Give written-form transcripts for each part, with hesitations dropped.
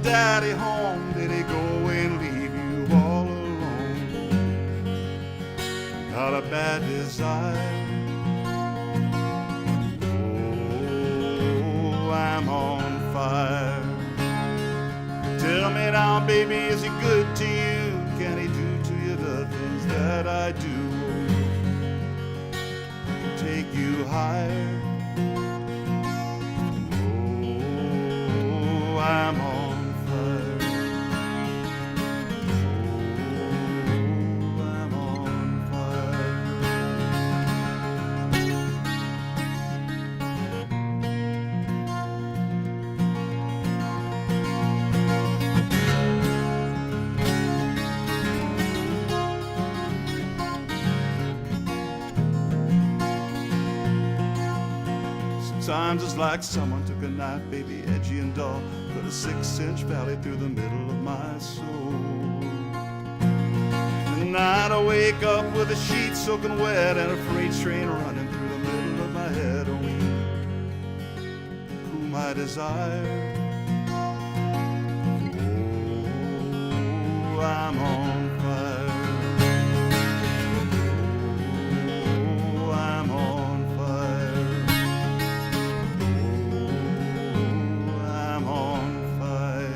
daddy home? Did he go and leave you all alone? Got a bad desire. Oh, I'm on fire. Tell me now, baby, is he good to you? Can he do to you the things that I do? Take you higher. Oh, I'm on fire. Oh, I'm on fire. Sometimes it's like someone took a knife, baby, edgy and dull, put a 6-inch valley through the middle of my soul. Tonight I wake up with the sheets soaking wet and a freight train running through the middle of my head. Oh, you, whom I desire. Oh, I'm on fire. Oh, I'm on fire. I'm on fire.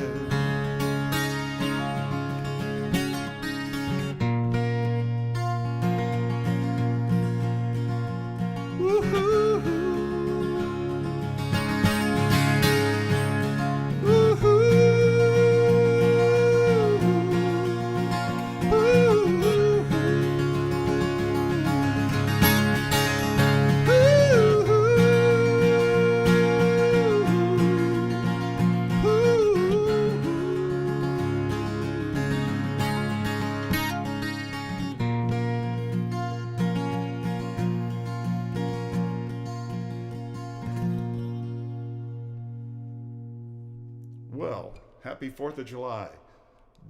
Woo-hoo. Woo-hoo. Well, happy 4th of July.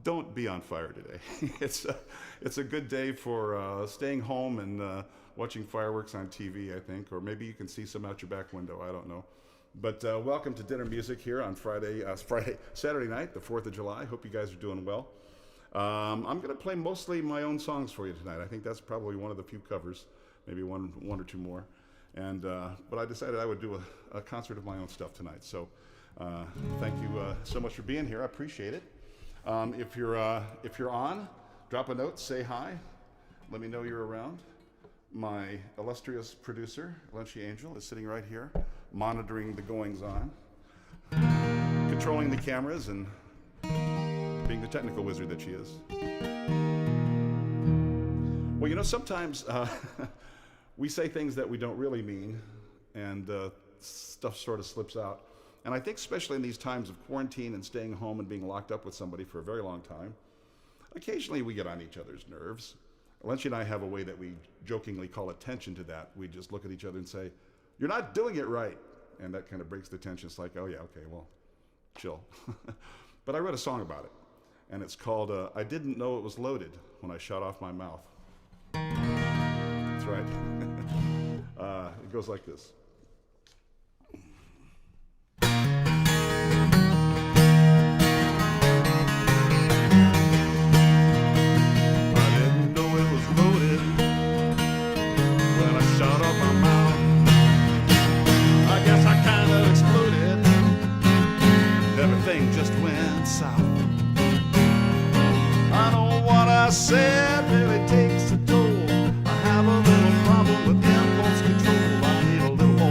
Don't be on fire today. It's a good day for staying home and watching fireworks on TV, I think, or maybe you can see some out your back window. I don't know. But welcome to Dinner Music here on Saturday night, the 4th of July. Hope you guys are doing well. I'm going to play mostly my own songs for you tonight. I think that's probably one of the few covers, maybe one or two more. And but I decided I would do a concert of my own stuff tonight. So thank you so much for being here. I appreciate it. If you're on, drop a note, say hi, let me know you're around. My illustrious producer, Lunchy Angel, is sitting right here, monitoring the goings-on, controlling the cameras, and being the technical wizard that she is. Well, you know, sometimes we say things that we don't really mean, and stuff sort of slips out. And I think especially in these times of quarantine and staying home and being locked up with somebody for a very long time, occasionally we get on each other's nerves. Lunchy and I have a way that we jokingly call attention to that. We just look at each other and say, "You're not doing it right." And that kind of breaks the tension. It's like, oh yeah, okay, well, chill. But I wrote a song about it. And it's called, I Didn't Know It Was Loaded When I Shot Off My Mouth. That's right. It goes like this. Just went south. I know what I said really takes a toll. I have a little problem with impulse control. I need a little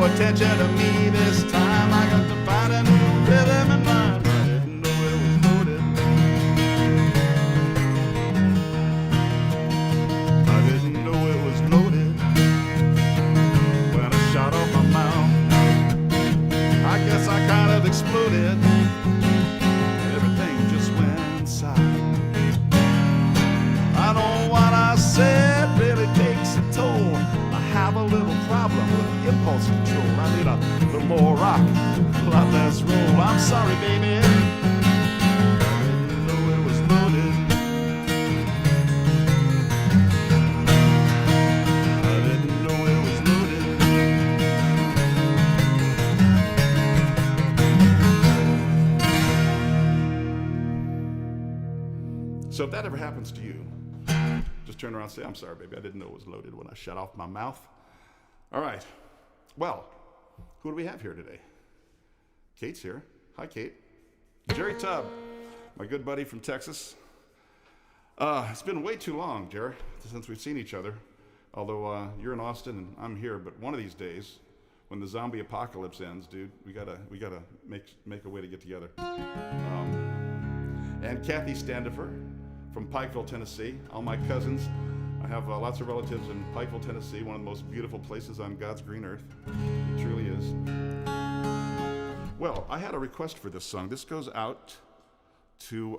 attention to me this time. I got to find a new rhythm in mind. I didn't know it was loaded. I didn't know it was loaded when I shot off my mouth. I guess I kind of exploded. Everything just went south. I know what I said really takes a toll. I have a little problem with impulse control. I need a little more rock, a lot less roll. I'm sorry, baby. I didn't know it was loaded. I didn't know it was loaded. So if that ever happens to you, just turn around and say, I'm sorry, baby, I didn't know it was loaded when I shut off my mouth. All right. Well, who do we have here today? Kate's here. Hi, Kate. Jerry Tubb, my good buddy from Texas. It's been way too long, Jerry, since we've seen each other. Although you're in Austin and I'm here, but one of these days, when the zombie apocalypse ends, dude, we gotta make a way to get together. And Kathy Standifer from Pikeville, Tennessee. All my cousins. I have lots of relatives in Pikeville, Tennessee, one of the most beautiful places on God's green earth. It truly is. Well, I had a request for this song. This goes out to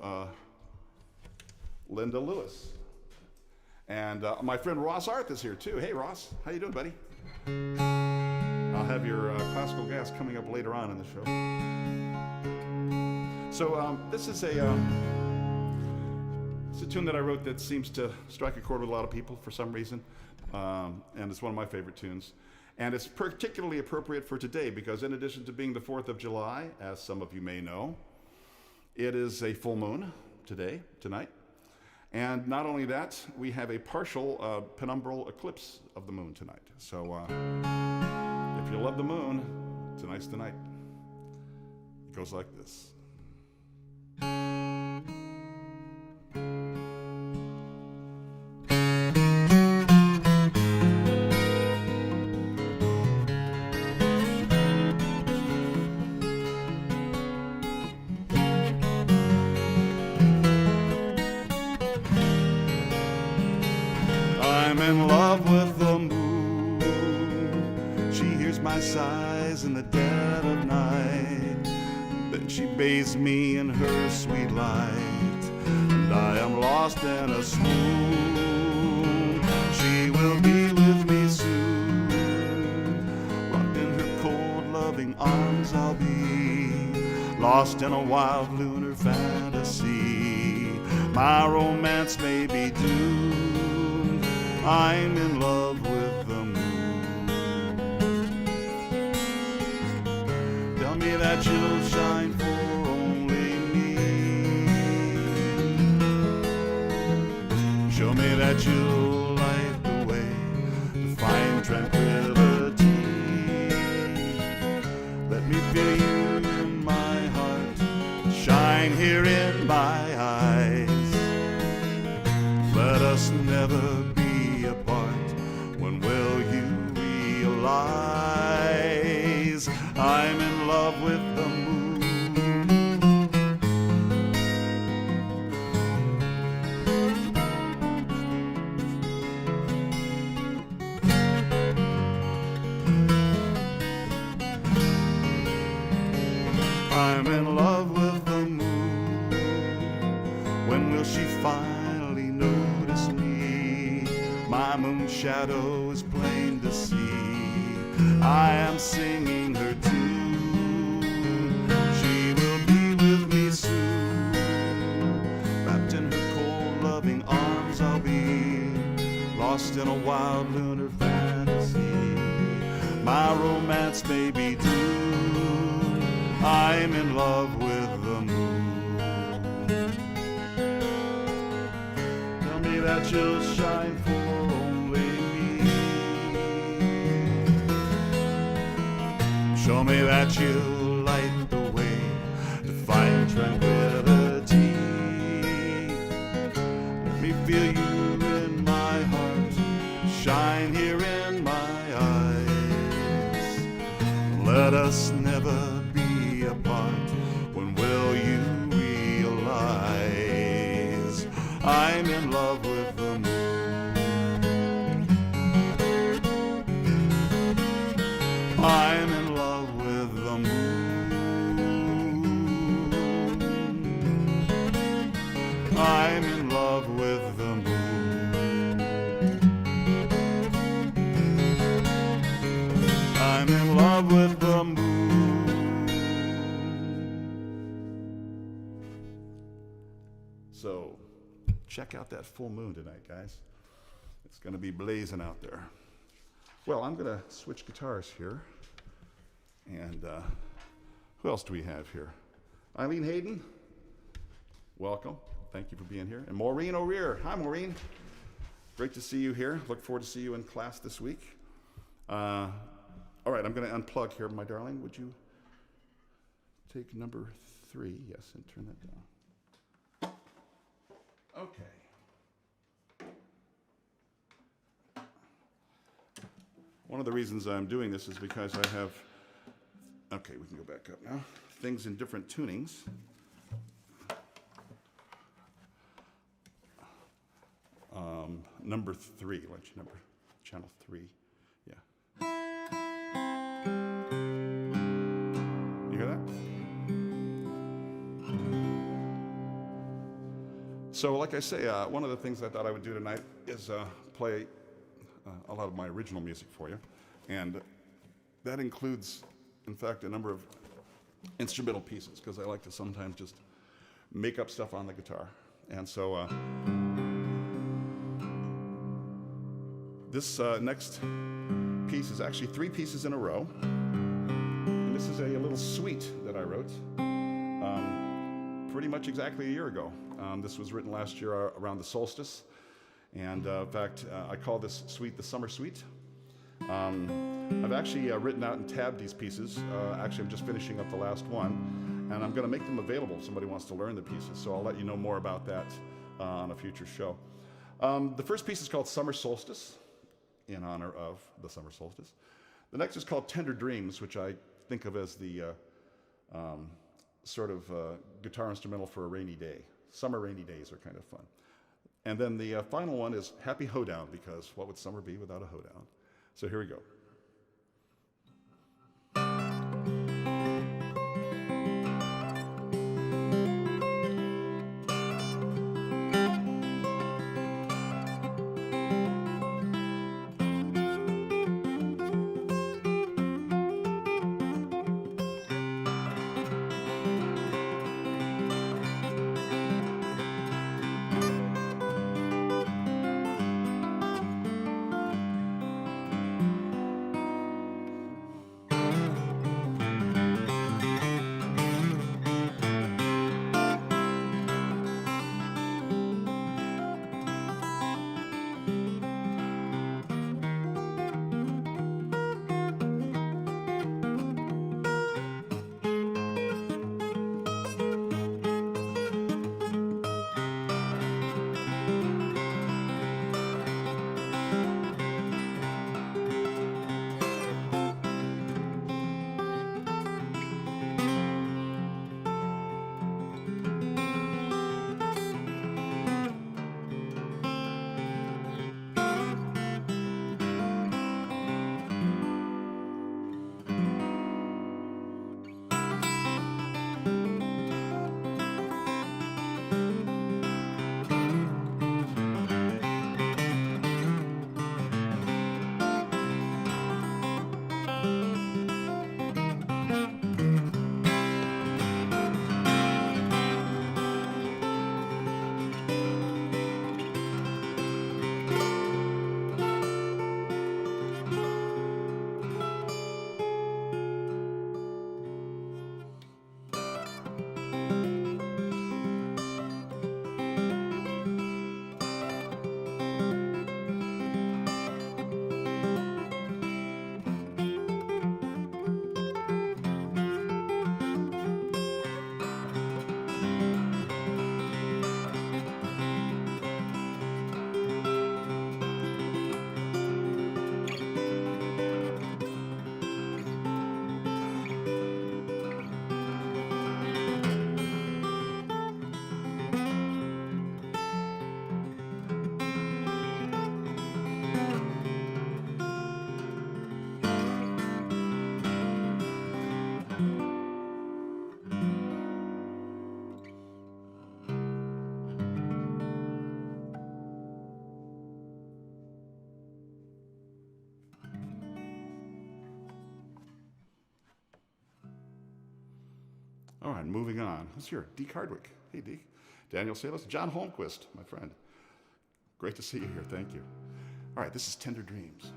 Linda Lewis. And my friend Ross Arth is here too. Hey Ross, how you doing, buddy? I'll have your classical gas coming up later on in the show. So this is it's a tune that I wrote that seems to strike a chord with a lot of people for some reason, and it's one of my favorite tunes. And it's particularly appropriate for today because in addition to being the 4th of July, as some of you may know, it is a full moon tonight. And not only that, we have a partial penumbral eclipse of the moon tonight. So if you love the moon, tonight's the night. It goes like this. I'm in love with the moon. She hears my sighs in the dead of night. Then she bathes me in her sweet light, and I am lost in a swoon. She will be with me soon. Rocked in her cold, loving arms I'll be, lost in a wild lunar fantasy. My romance may be doomed. I'm in love with the moon. Tell me that you'll shine for only me. Show me that you'll light the way to find tranquility. Let me feel you in my heart, shine here in my eyes. Let us never be apart. When will you realize I'm in love with the moon? I'm in love with the moon. When will she finally notice me? My moon shadow is plain to see. I am singing her tune. She will be with me soon. Wrapped in her cold, loving arms I'll be, lost in a wild lunar fantasy. My romance may be doomed. I'm in love with the moon. Tell me that you'll shine for only me. Show me that you'll light the way to find tranquility. Let me feel you in my heart, shine here in my eyes. Let us never be apart. When will you realize I'm in love with the moon? I'm in love with the moon. I'm in love with the moon. I'm in love with the moon. So, check out that full moon tonight, guys. It's going to be blazing out there. Well, I'm going to switch guitars here. And who else do we have here? Eileen Hayden, welcome. Thank you for being here. And Maureen O'Rear. Hi, Maureen. Great to see you here. Look forward to see you in class this week. All right, I'm going to unplug here, my darling. Would you take number 3? Yes, and turn that down. Okay. One of the reasons I'm doing this is because I have, okay, we can go back up now, things in different tunings. Number 3, why don't you number, channel 3, yeah. You hear that? So like I say, one of the things I thought I would do tonight is play a lot of my original music for you. And that includes, in fact, a number of instrumental pieces, because I like to sometimes just make up stuff on the guitar. And so this next piece is actually 3 pieces in a row. And this is a little suite that I wrote pretty much exactly a year ago. This was written last year around the solstice. And in fact, I call this suite the Summer Suite. I've actually written out and tabbed these pieces. Actually, I'm just finishing up the last one. And I'm going to make them available if somebody wants to learn the pieces. So I'll let you know more about that on a future show. The first piece is called Summer Solstice, in honor of the summer solstice. The next is called Tender Dreams, which I think of as the sort of guitar instrumental for a rainy day. Summer rainy days are kind of fun. And then the final one is Happy Hoedown, because what would summer be without a hoedown? So here we go. All right, moving on. Who's here? Deke Hardwick. Hey, Deke. Daniel Salas. John Holmquist, my friend. Great to see you here. Thank you. All right, this is Tender Dreams.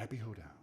Happy Hoedown.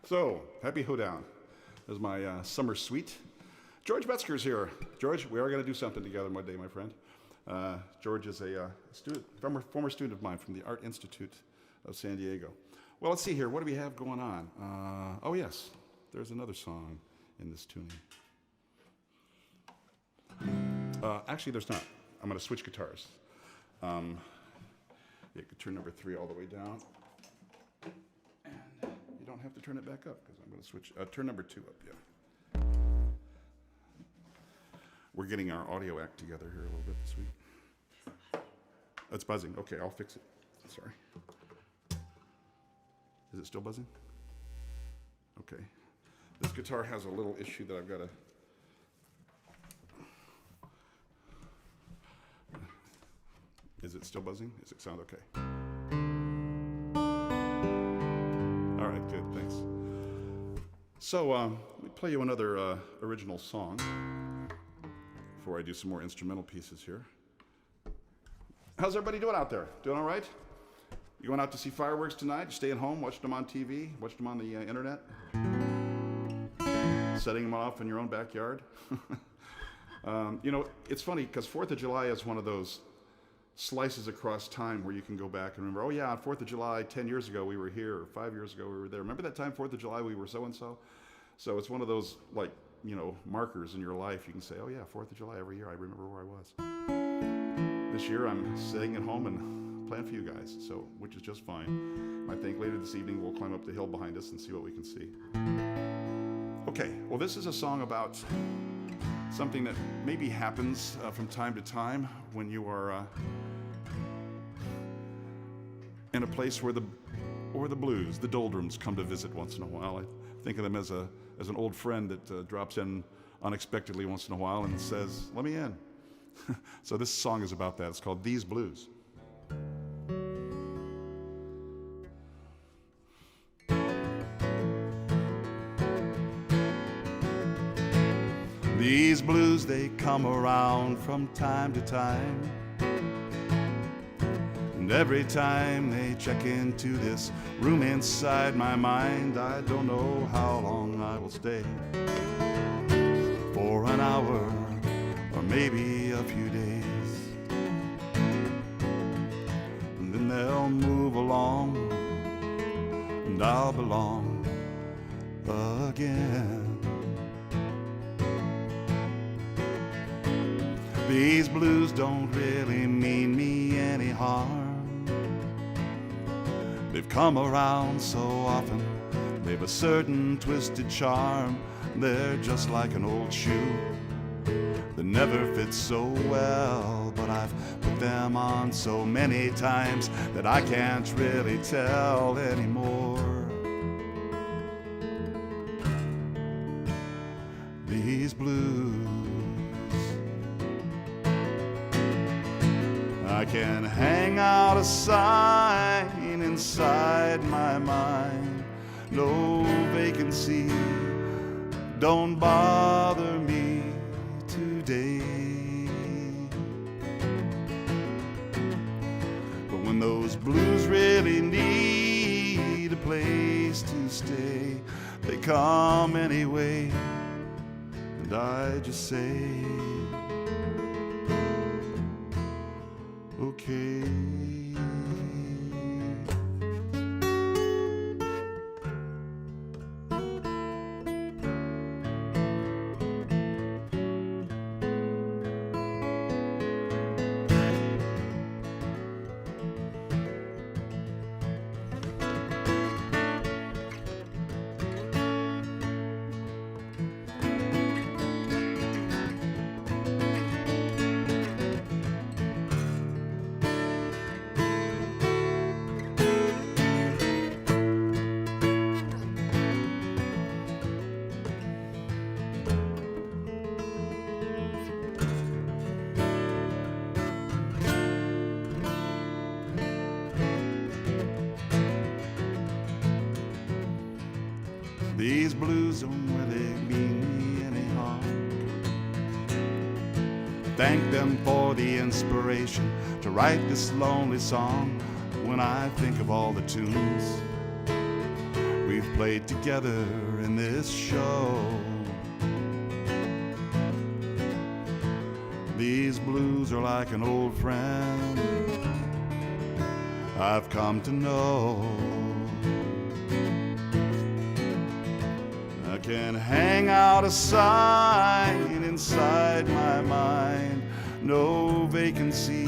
So, happy hoedown. This is my summer suite. George Metzger's here. George, we are going to do something together one day, my friend. George is a former student of mine from the Art Institute of San Diego. Well, let's see here. What do we have going on? Oh, yes. There's another song in this tuning. Actually, there's not. I'm going to switch guitars. You can turn number 3 all the way down. And you don't have to turn it back up because I'm going to switch. Turn number 2 up, yeah. We're getting our audio act together here a little bit this week. It's buzzing. Okay, I'll fix it. Sorry. Is it still buzzing? Okay. This guitar has a little issue that I've got to... Is it still buzzing? Does it sound okay? All right, good, thanks. So let me play you another original song before I do some more instrumental pieces here. How's everybody doing out there? Doing all right? You going out to see fireworks tonight? You staying home, watching them on TV, watching them on the internet? Setting them off in your own backyard? You know, it's funny because 4th of July is one of those slices across time where you can go back and remember, oh yeah, on 4th of July, 10 years ago we were here, or 5 years ago we were there. Remember that time, 4th of July, we were so-and-so? So it's one of those, like, you know, markers in your life. You can say, oh yeah, 4th of July every year, I remember where I was. This year I'm sitting at home and playing for you guys, so, which is just fine. I think later this evening we'll climb up the hill behind us and see what we can see. Okay, well this is a song about something that maybe happens from time to time when you are in a place where the blues, the doldrums, come to visit once in a while. I think of them as an old friend that drops in unexpectedly once in a while and says, let me in. So this song is about that. It's called These Blues. These blues, they come around from time to time. And every time they check into this room inside my mind, I don't know how long I will stay. For an hour, or maybe a few days. And then they'll move along, and I'll belong again. These blues don't really mean me any harm. They've come around so often, they've a certain twisted charm. They're just like an old shoe that never fits so well, but I've put them on so many times that I can't really tell anymore. These blues, I can hang out a sign inside my mind. No vacancy, don't bother me today. But when those blues really need a place to stay, they come anyway, and I just say, okay. These blues don't really mean me any harm. Thank them for the inspiration to write this lonely song. When I think of all the tunes we've played together in this show. These blues are like an old friend I've come to know. I can hang out a sign inside my mind, no vacancy,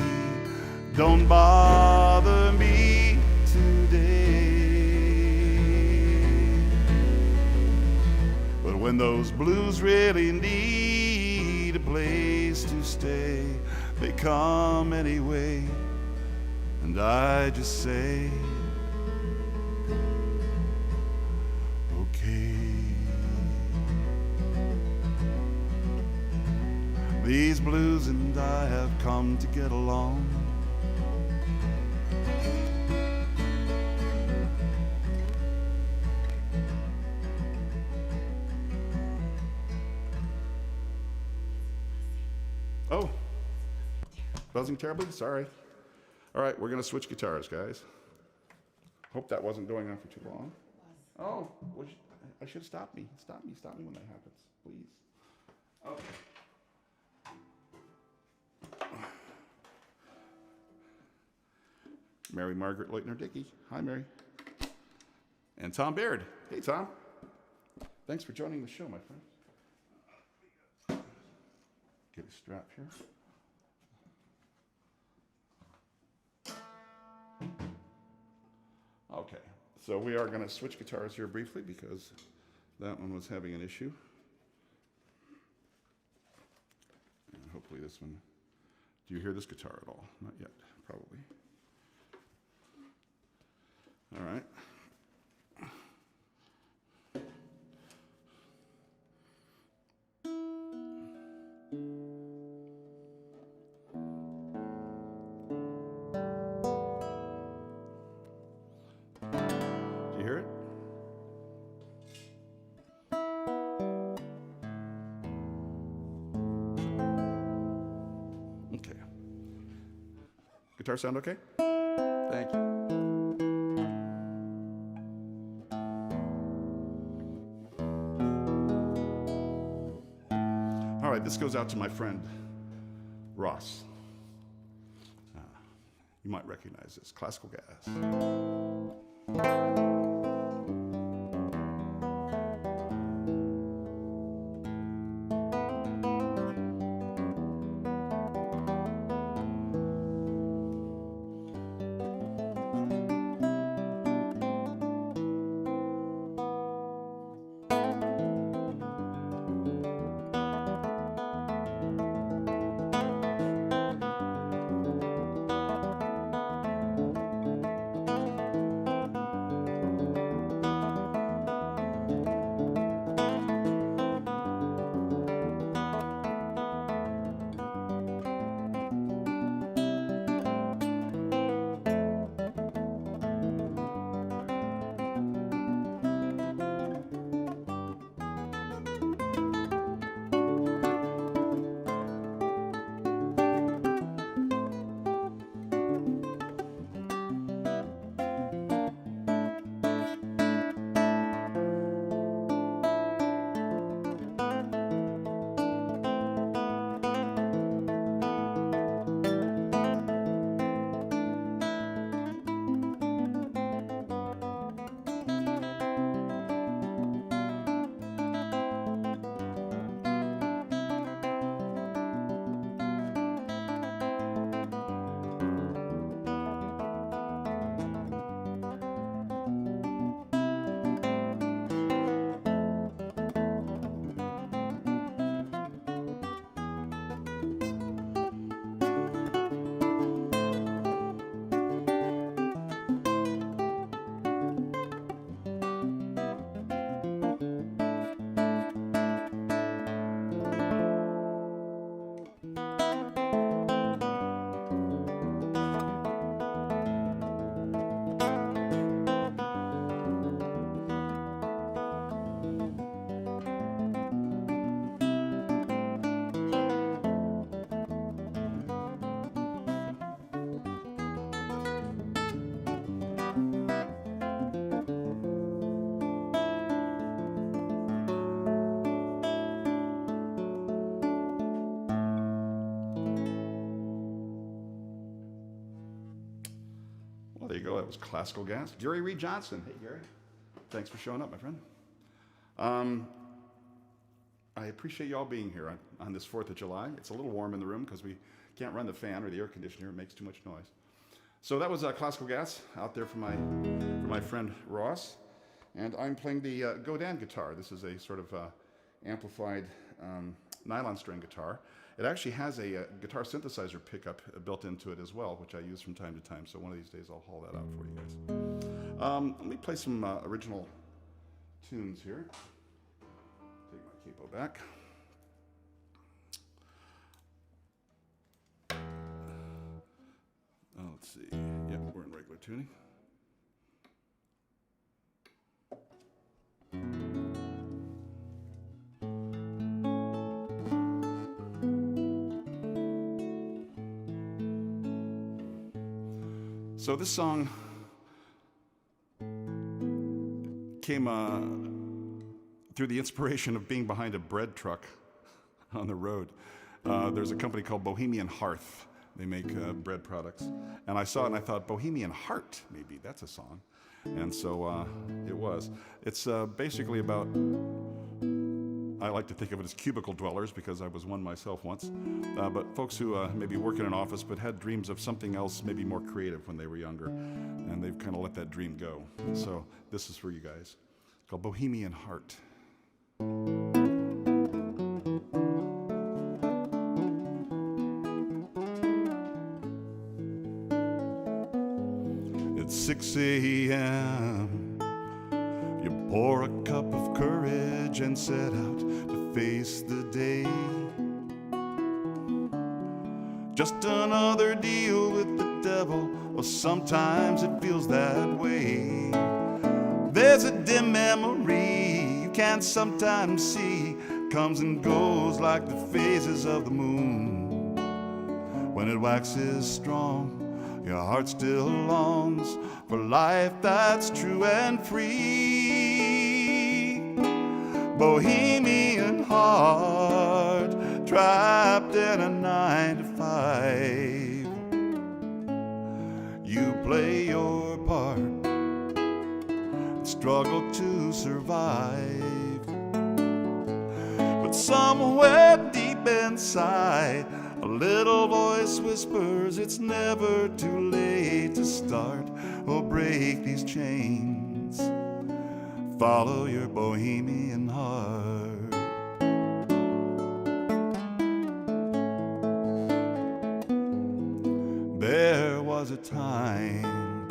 don't bother me today. But when those blues really need a place to stay, they come anyway, and I just say, okay. These blues and I have come to get along. Oh, buzzing terribly? Sorry. All right, we're going to switch guitars, guys. Hope that wasn't going on for too long. Oh, I should stop me. Stop me when that happens, please. Okay. Mary Margaret Leutner-Dickey. Hi, Mary. And Tom Baird. Hey, Tom. Thanks for joining the show, my friend. Get a strap here. Okay, so we are going to switch guitars here briefly because that one was having an issue. And hopefully this one. Do you hear this guitar at all? Not yet, probably. All right. Do you hear it? Okay. Guitar sound okay? Thank you. All right, this goes out to my friend Ross. You might recognize this, Classical Gas. there you go. That was Classical Gas. Gary Reed Johnson. Hey, Gary. Thanks for showing up, my friend. I appreciate you all being here on this 4th of July. It's a little warm in the room because we can't run the fan or the air conditioner. It makes too much noise. So that was Classical Gas out there for my friend Ross. And I'm playing the Godin guitar. This is a sort of amplified nylon string guitar. It actually has a guitar synthesizer pickup built into it as well, which I use from time to time. So one of these days I'll haul that out for you guys. Let me play some original tunes here. Take my capo back. Let's see. Yep, we're in regular tuning. So this song came through the inspiration of being behind a bread truck on the road. There's a company called Bohemian Hearth. They make bread products. And I saw it and I thought, Bohemian Heart, maybe that's a song. And so it was. It's basically about, I like to think of it as cubicle dwellers because I was one myself once, but folks who maybe work in an office but had dreams of something else, maybe more creative when they were younger, and they've kind of let that dream go. So this is for you guys. It's called Bohemian Heart. It's 6 a.m. You pour a cup of courage and set out to face the day. Just another deal with the devil, or sometimes it feels that way. There's a dim memory you can sometimes see, comes and goes like the phases of the moon. When it waxes strong, your heart still longs for life that's true and free. Bohemian heart, trapped in a 9-to-5. You play your part, struggle to survive. But somewhere deep inside, a little voice whispers it's never too late to start or break these chains. Follow your bohemian heart. There was a time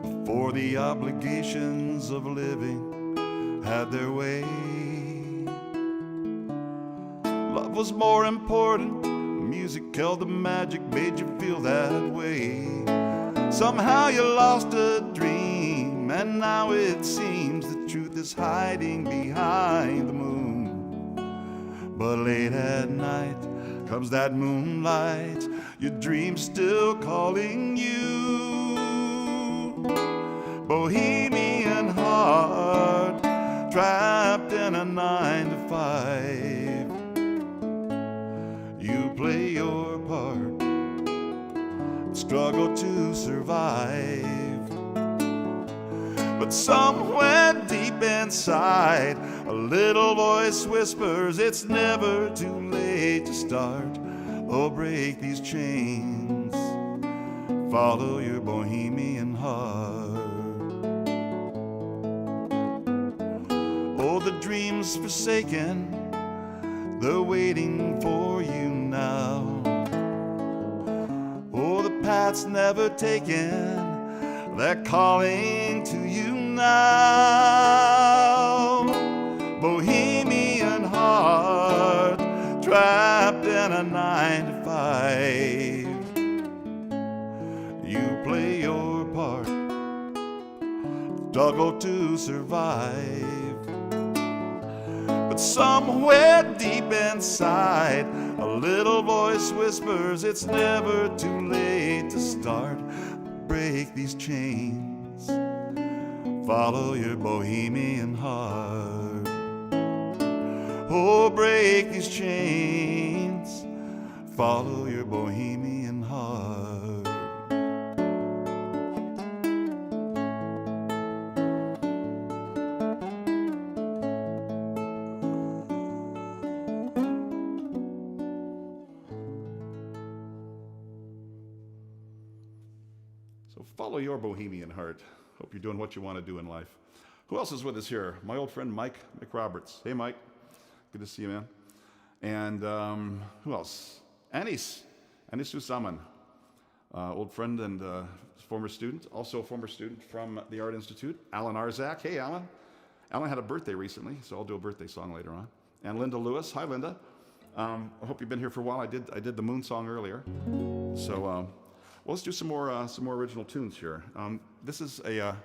before the obligations of living had their way. Love was more important. Music held the magic, made you feel that way. Somehow you lost a dream, and now it seems the truth is hiding behind the moon. But late at night comes that moonlight, your dream's still calling you. Bohemian heart, trapped in a 9-to-5. You play your part, struggle to survive. But somewhere deep inside, a little voice whispers it's never too late to start or break these chains. Follow your bohemian heart. Oh, the dream's forsaken, they're waiting for you now. Oh, the path's never taken, they're calling to you now. Bohemian heart, trapped in a 9-to-5. You play your part, struggle to survive. But somewhere deep inside, a little voice whispers it's never too late to start, break these chains. Follow your bohemian heart. Oh, break these chains. Follow your bohemian heart. So follow your bohemian heart. Hope you're doing what you want to do in life. Who else is with us here? My old friend Mike McRoberts. Hey, Mike. Good to see you, man. And who else? Anis Usaman, old friend and former student, also a former student from the Art Institute. Alan Arzak. Hey, Alan. Alan had a birthday recently, so I'll do a birthday song later on. And Linda Lewis. Hi, Linda. I hope you've been here for a while. I did the Moon song earlier. So well, let's do some more original tunes here. This is a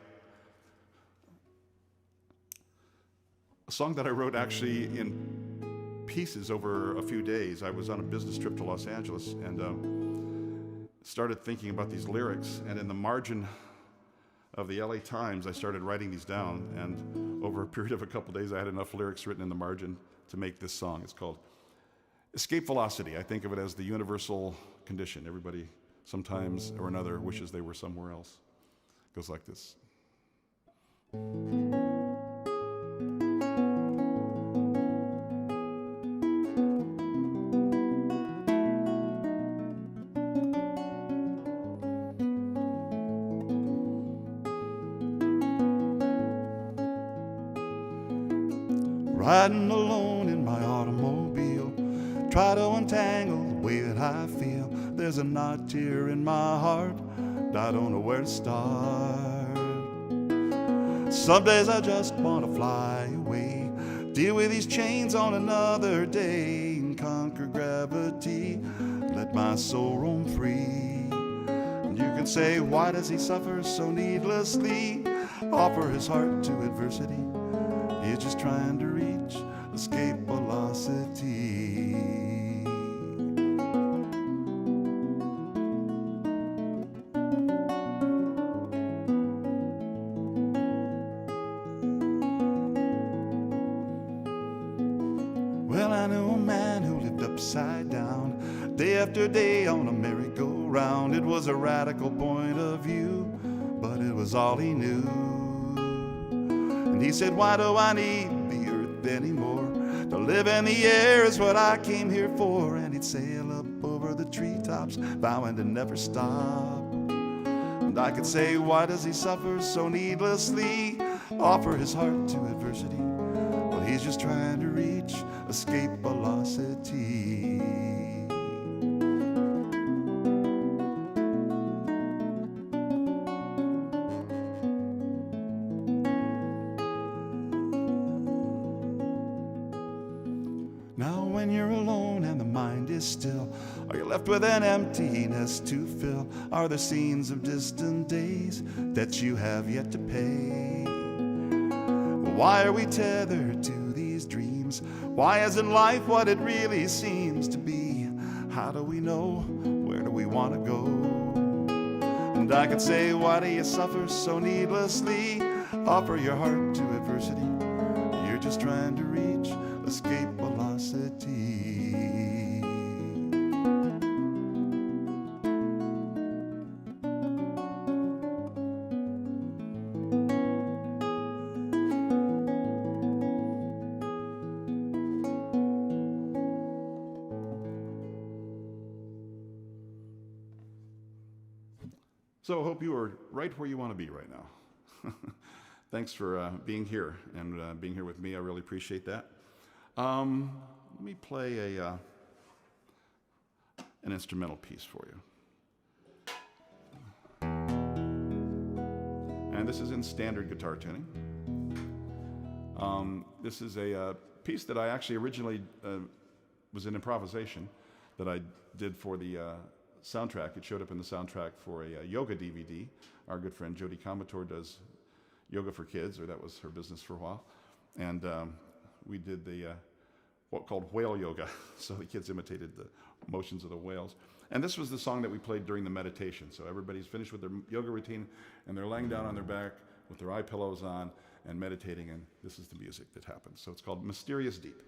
song that I wrote actually in pieces over a few days. I was on a business trip to Los Angeles and started thinking about these lyrics. And in the margin of the LA Times, I started writing these down. And over a period of a couple days, I had enough lyrics written in the margin to make this song. It's called Escape Velocity. I think of it as the universal condition. Everybody sometimes or another wishes they were somewhere else. It goes like this. Riding alone in my automobile, try to untangle the way that I feel. There's a knot here in my heart, I don't know where to start. Some days I just want to fly away, deal with these chains on another day, and conquer gravity, let my soul roam free. And you can say, why does he suffer so needlessly? Offer his heart to adversity, he's just trying to reach escape velocity. Well, I knew a man who lived upside down, day after day on a merry-go-round. It was a radical point of view, but it was all he knew. And he said, why do I need the earth anymore? To live in the air is what I came here for. And he'd sail up over the treetops, vowing to never stop. And I could say, why does he suffer so needlessly? Offer his heart to adversity, well, he's just trying to reach escape velocity. Now when you're alone and the mind is still, are you left with an emptiness to fill? Are there scenes of distant days that you have yet to pay? Why are we tethered to these dreams? Why isn't life what it really seems to be? How do we know? Where do we want to go? And I could say, why do you suffer so needlessly? Offer your heart to adversity, you're just trying to reach escape velocity. So I hope you are right where you want to be right now. Thanks for being here and being here with me. I really appreciate that. Let me play an instrumental piece for you. And this is in standard guitar tuning. This is a piece that I actually originally was an improvisation that I did for the soundtrack. It showed up in the soundtrack for a yoga DVD. Our good friend Jody Comator does yoga for kids, or that was her business for a while. And we did the what called whale yoga. So the kids imitated the motions of the whales. And this was the song that we played during the meditation. So everybody's finished with their yoga routine and they're laying down on their back with their eye pillows on and meditating, and this is the music that happens. So it's called Mysterious Deep.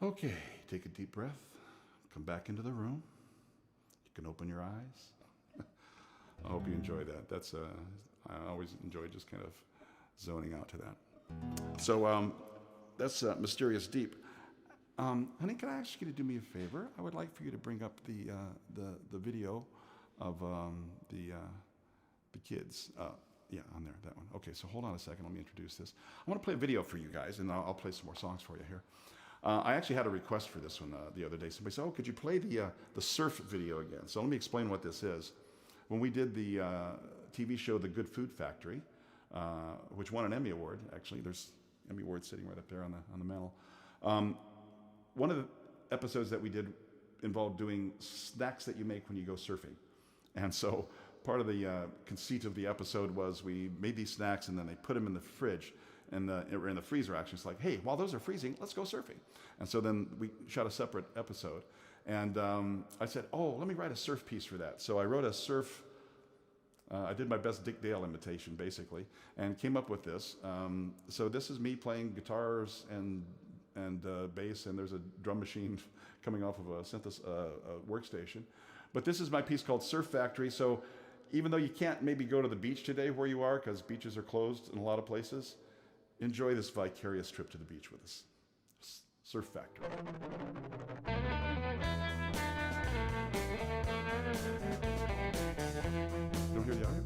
Okay, take a deep breath. Come back into the room. You can open your eyes. I hope you enjoy that. I always enjoy just kind of zoning out to that. So that's Mysterious Deep. Honey, can I ask you to do me a favor? I would like for you to bring up the video of the kids. Yeah, on there, that one. Okay, so hold on a second. Let me introduce this. I want to play a video for you guys, and I'll play some more songs for you here. I actually had a request for this one the other day. Somebody said, "Oh, could you play the surf video again?" So let me explain what this is. When we did the TV show The Good Food Factory, which won an Emmy Award, actually, there's Emmy Award sitting right up there on the mantle. One of the episodes that we did involved doing snacks that you make when you go surfing, and so part of the conceit of the episode was we made these snacks and then they put them in the fridge. In the freezer, actually. It's like, hey, while those are freezing, let's go surfing. And so then we shot a separate episode. And I said, oh, let me write a surf piece for that. So I wrote a surf, I did my best Dick Dale imitation, basically, and came up with this. So this is me playing guitars and bass, and there's a drum machine coming off of a workstation. But this is my piece called Surf Factory. So even though you can't maybe go to the beach today where you are, because beaches are closed in a lot of places, enjoy this vicarious trip to the beach with us. Surf Factory. Don't hear the audio?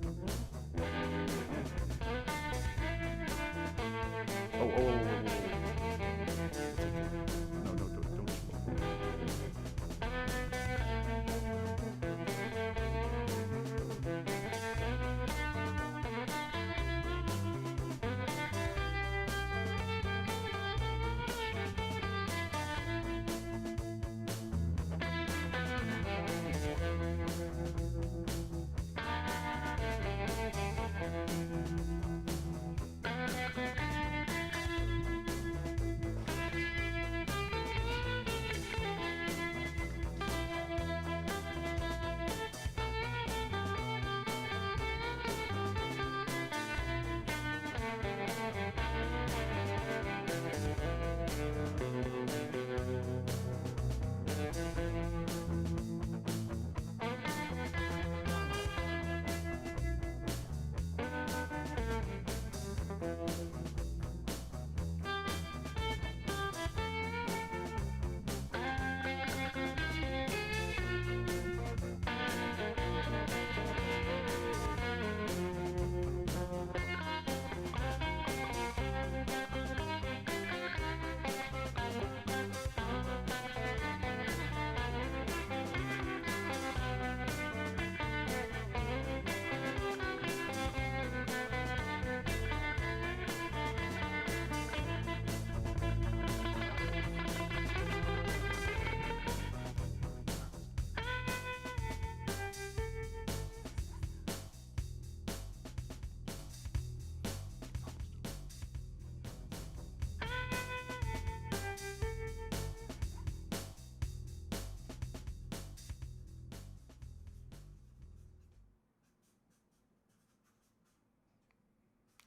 Oh. No, don't.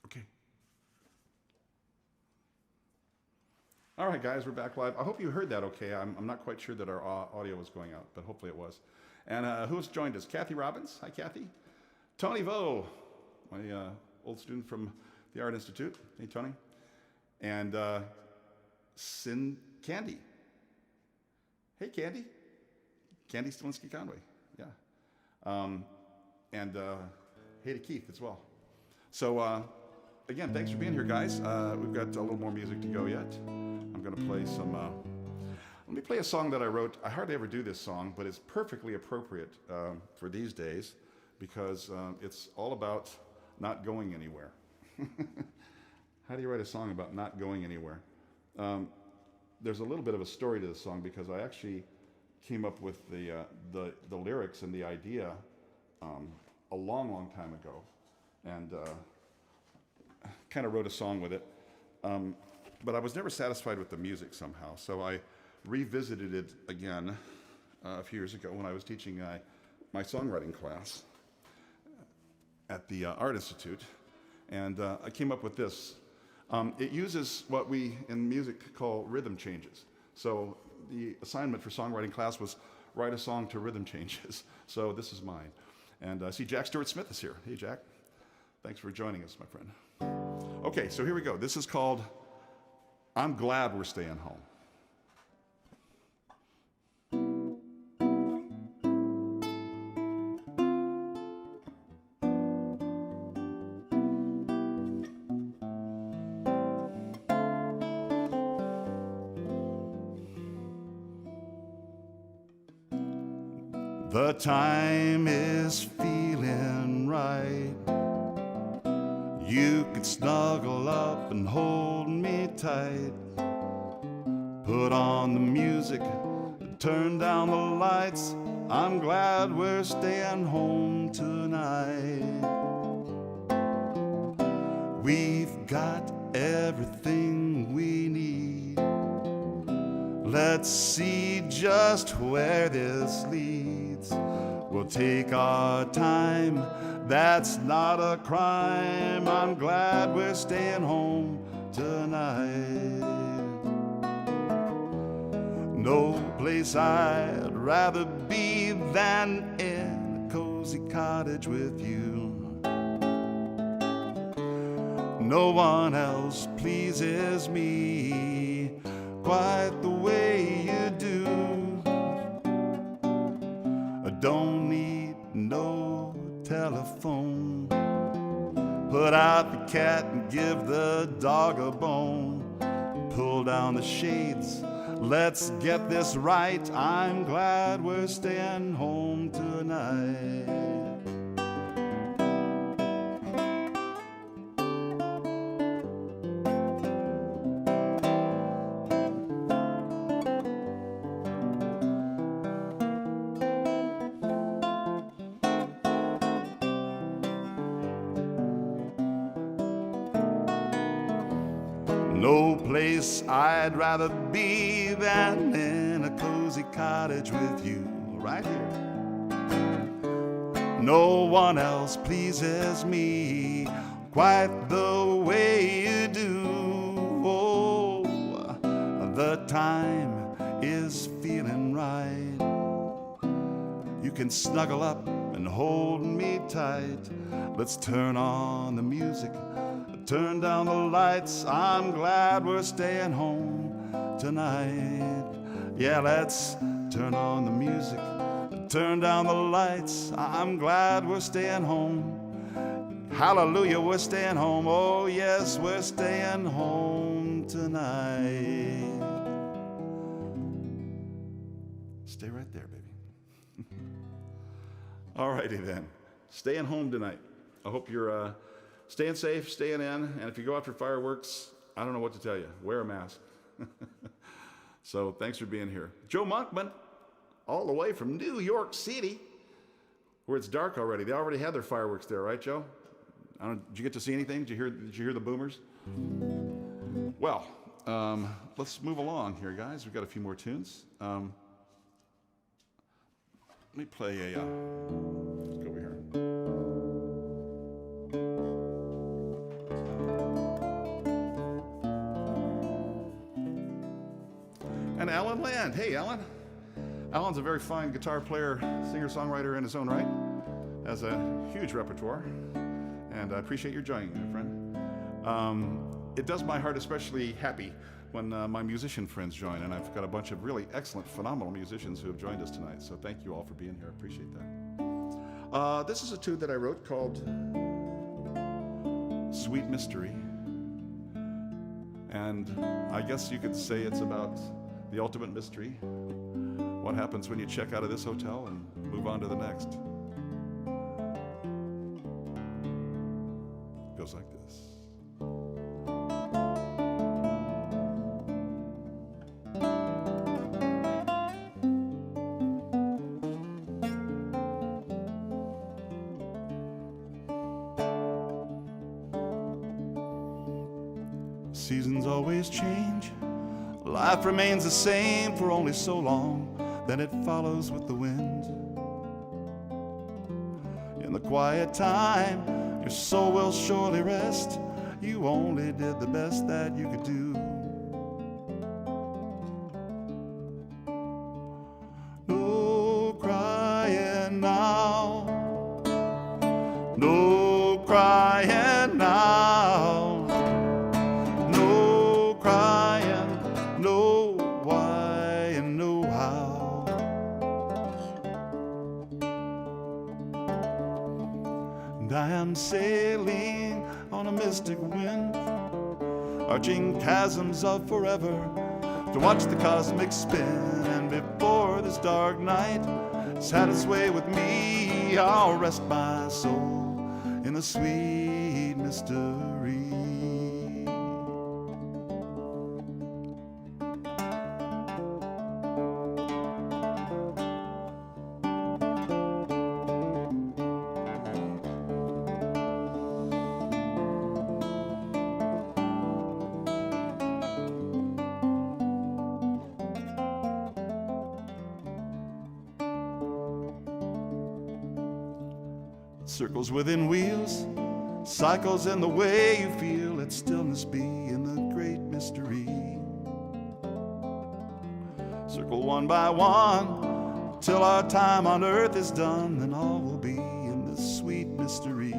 Okay. All right, guys, we're back live. I hope you heard that okay. I'm not quite sure that our audio was going out, but hopefully it was. And who's joined us? Kathy Robbins. Hi, Kathy. Tony Vo, my old student from the Art Institute. Hey, Tony. And Sin Candy. Hey, Candy. Candy Stilinski Conway. Yeah. And hey to Keith as well. So, again, thanks for being here, guys. We've got a little more music to go yet. I'm going to play some Let me play a song that I wrote. I hardly ever do this song, but it's perfectly appropriate for these days because it's all about not going anywhere. How do you write a song about not going anywhere? There's a little bit of a story to this song because I actually came up with the lyrics and the idea a long, long time ago, and kind of wrote a song with it. But I was never satisfied with the music somehow, so I revisited it again a few years ago when I was teaching my songwriting class at the Art Institute, and I came up with this. It uses what we in music call rhythm changes. So the assignment for songwriting class was write a song to rhythm changes. So this is mine. And I see Jack Stewart Smith is here. Hey, Jack. Thanks for joining us, my friend. Okay, so here we go. This is called I'm Glad We're Staying Home. The time is feeling right. You could snuggle up and hold me tight. Put on the music, turn down the lights. I'm glad we're staying home tonight. We've got everything we need. Let's see just where this leads. We'll take our time, that's not a crime. I'm glad we're staying home tonight. No place I'd rather be than in a cozy cottage with you. No one else pleases me quite the way you do. I don't need no telephone. Put out the cat and give the dog a bone. Pull down the shades, let's get this right. I'm glad we're staying home tonight. No place I'd rather be than in a cozy cottage with you, right here. No one else pleases me quite the way you do. Oh, the time is feeling right. You can snuggle up and hold me tight. Let's turn on the music, turn down the lights. I'm glad we're staying home tonight. Yeah, let's turn on the music, turn down the lights. I'm glad we're staying home. Hallelujah, we're staying home. Oh yes, we're staying home tonight. Stay right there, baby. All righty then. Staying home tonight. I hope you're staying safe, staying in, and if you go out for fireworks, I don't know what to tell you. Wear a mask. So thanks for being here. Joe Monkman, all the way from New York City, where it's dark already. They already had their fireworks there, right, Joe? Did you get to see anything? Did you hear the boomers? Well, let's move along here, guys. We've got a few more tunes. Let me play a. Let's go over here. And Alan Land. Hey, Alan. Alan's a very fine guitar player, singer-songwriter in his own right. Has a huge repertoire. And I appreciate your joining me, my friend. It does my heart especially happy when my musician friends join, and I've got a bunch of really excellent, phenomenal musicians who have joined us tonight. So thank you all for being here. I appreciate that. This is a tune that I wrote called Sweet Mystery. And I guess you could say it's about the ultimate mystery. What happens when you check out of this hotel and move on to the next? It goes like this. Seasons always change. Life remains the same for only so long, then it follows with the wind. In the quiet time, your soul will surely rest. You only did the best that you could do. No crying now, no crying now. And I am sailing on a mystic wind, arching chasms of forever, to watch the cosmic spin. And before this dark night has had its way with me, I'll rest my soul in the sweet mystery. Circles within wheels, cycles in the way you feel. Let stillness be in the great mystery. Circle one by one till our time on earth is done, then all will be in this sweet mystery.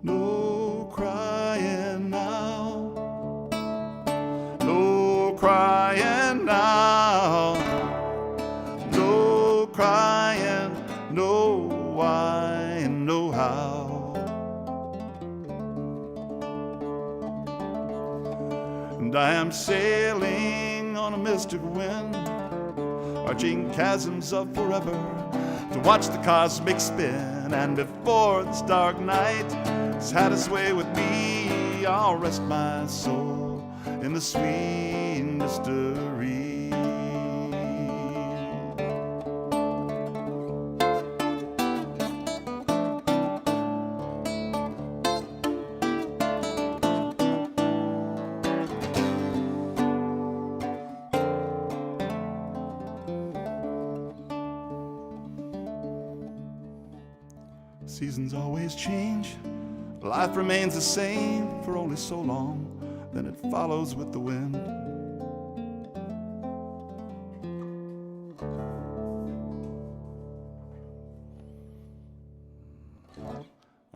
No crying now, no crying now, no crying, no why and no how. And I am sailing on a mystic wind, arching chasms of forever, to watch the cosmic spin. And before this dark night has had its way with me, I'll rest my soul in the sweet mystery. Seasons always change, life remains the same for only so long, then it follows with the wind.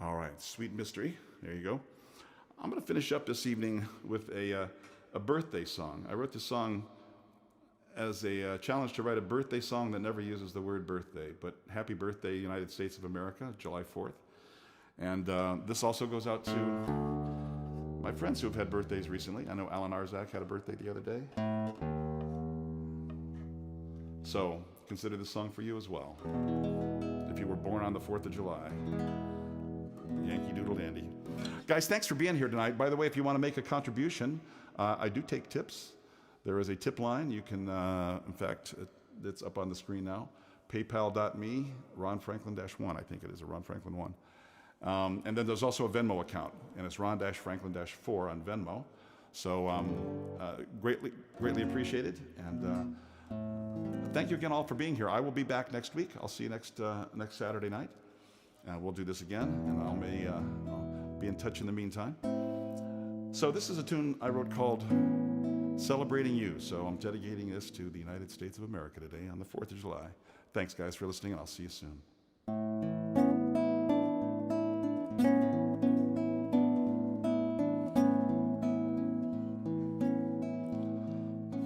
All right, sweet mystery, there you go. I'm going to finish up this evening with a birthday song. I wrote this song as a challenge to write a birthday song that never uses the word birthday, but happy birthday, United States of America, July 4th. And this also goes out to my friends who have had birthdays recently. I know Alan Arzak had a birthday the other day. So consider this song for you as well. If you were born on the 4th of July, Yankee Doodle Dandy. Guys, thanks for being here tonight. By the way, if you want to make a contribution, I do take tips. There is a tip line. You can, in fact, it's up on the screen now. PayPal.me, Ron Franklin-1, I think it is, a Ron Franklin 1. And then there's also a Venmo account, and it's Ron-Franklin-4 on Venmo. So greatly appreciated. And thank you again all for being here. I will be back next week. I'll see you next Saturday night. We'll do this again, and I'll be in touch in the meantime. So this is a tune I wrote called Celebrating You. So I'm dedicating this to the United States of America today on the 4th of July. Thanks, guys, for listening, and I'll see you soon.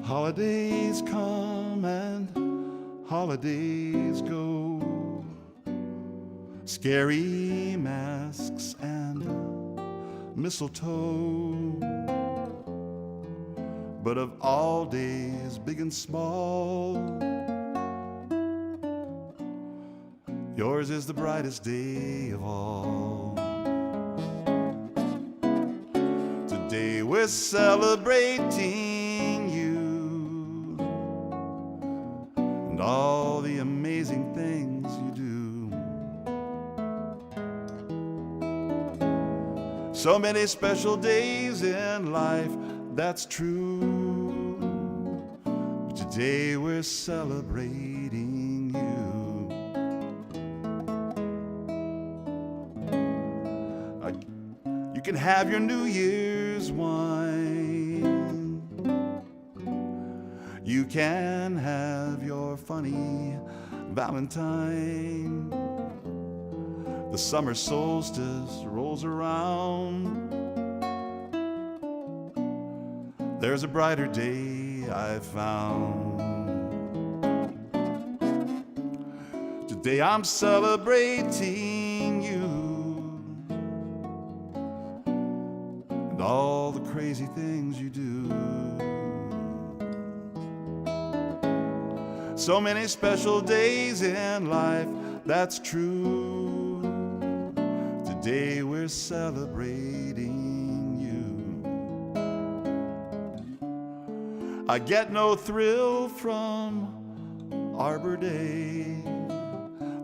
Holidays come and holidays go, scary masks and mistletoe. but of all days, big and small, yours is the brightest day of all. Today we're celebrating you and all the amazing things you do. So many special days in life, that's true, but today we're celebrating you. You can have your New Year's wine, you can have your funny Valentine. The summer solstice rolls around, there's a brighter day I've found. Today I'm celebrating you and all the crazy things you do. So many special days in life, that's true. Today we're celebrating you. I get no thrill from Arbor Day.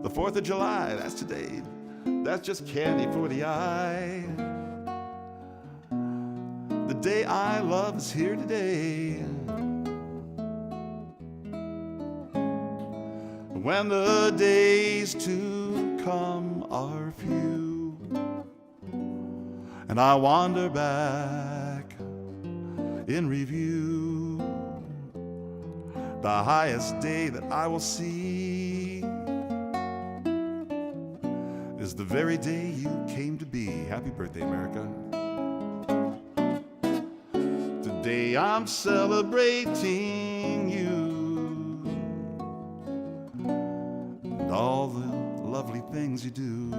The 4th of July, that's today. That's just candy for the eye. The day I love is here today. When the days to come are few, and I wander back in review, the highest day that I will see is the very day you came to be. Happy birthday, America. Today I'm celebrating you and all the lovely things you do.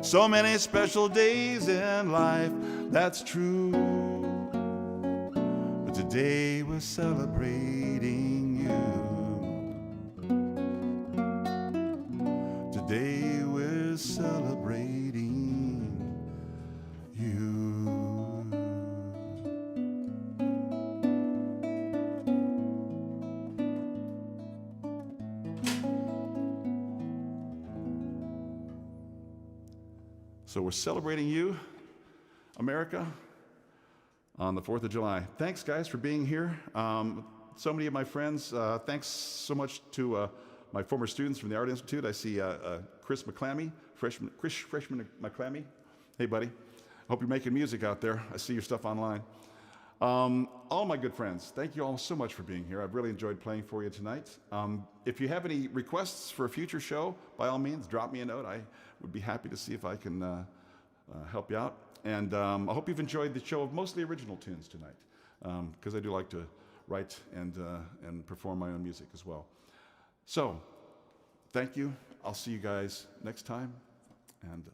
So many special days in life, that's true, but today we're celebrating you. Today we're celebrating you. So we're celebrating you, America, on the 4th of July. Thanks, guys, for being here. So many of my friends, thanks so much to my former students from the Art Institute. I see Chris McClammy, freshman McClammy. Hey, buddy. I hope you're making music out there. I see your stuff online. All my good friends, thank you all so much for being here. I've really enjoyed playing for you tonight. If you have any requests for a future show, by all means, drop me a note. I would be happy to see if I can help you out. And I hope you've enjoyed the show of mostly original tunes tonight, because I do like to write and perform my own music as well. So, thank you. I'll see you guys next time, and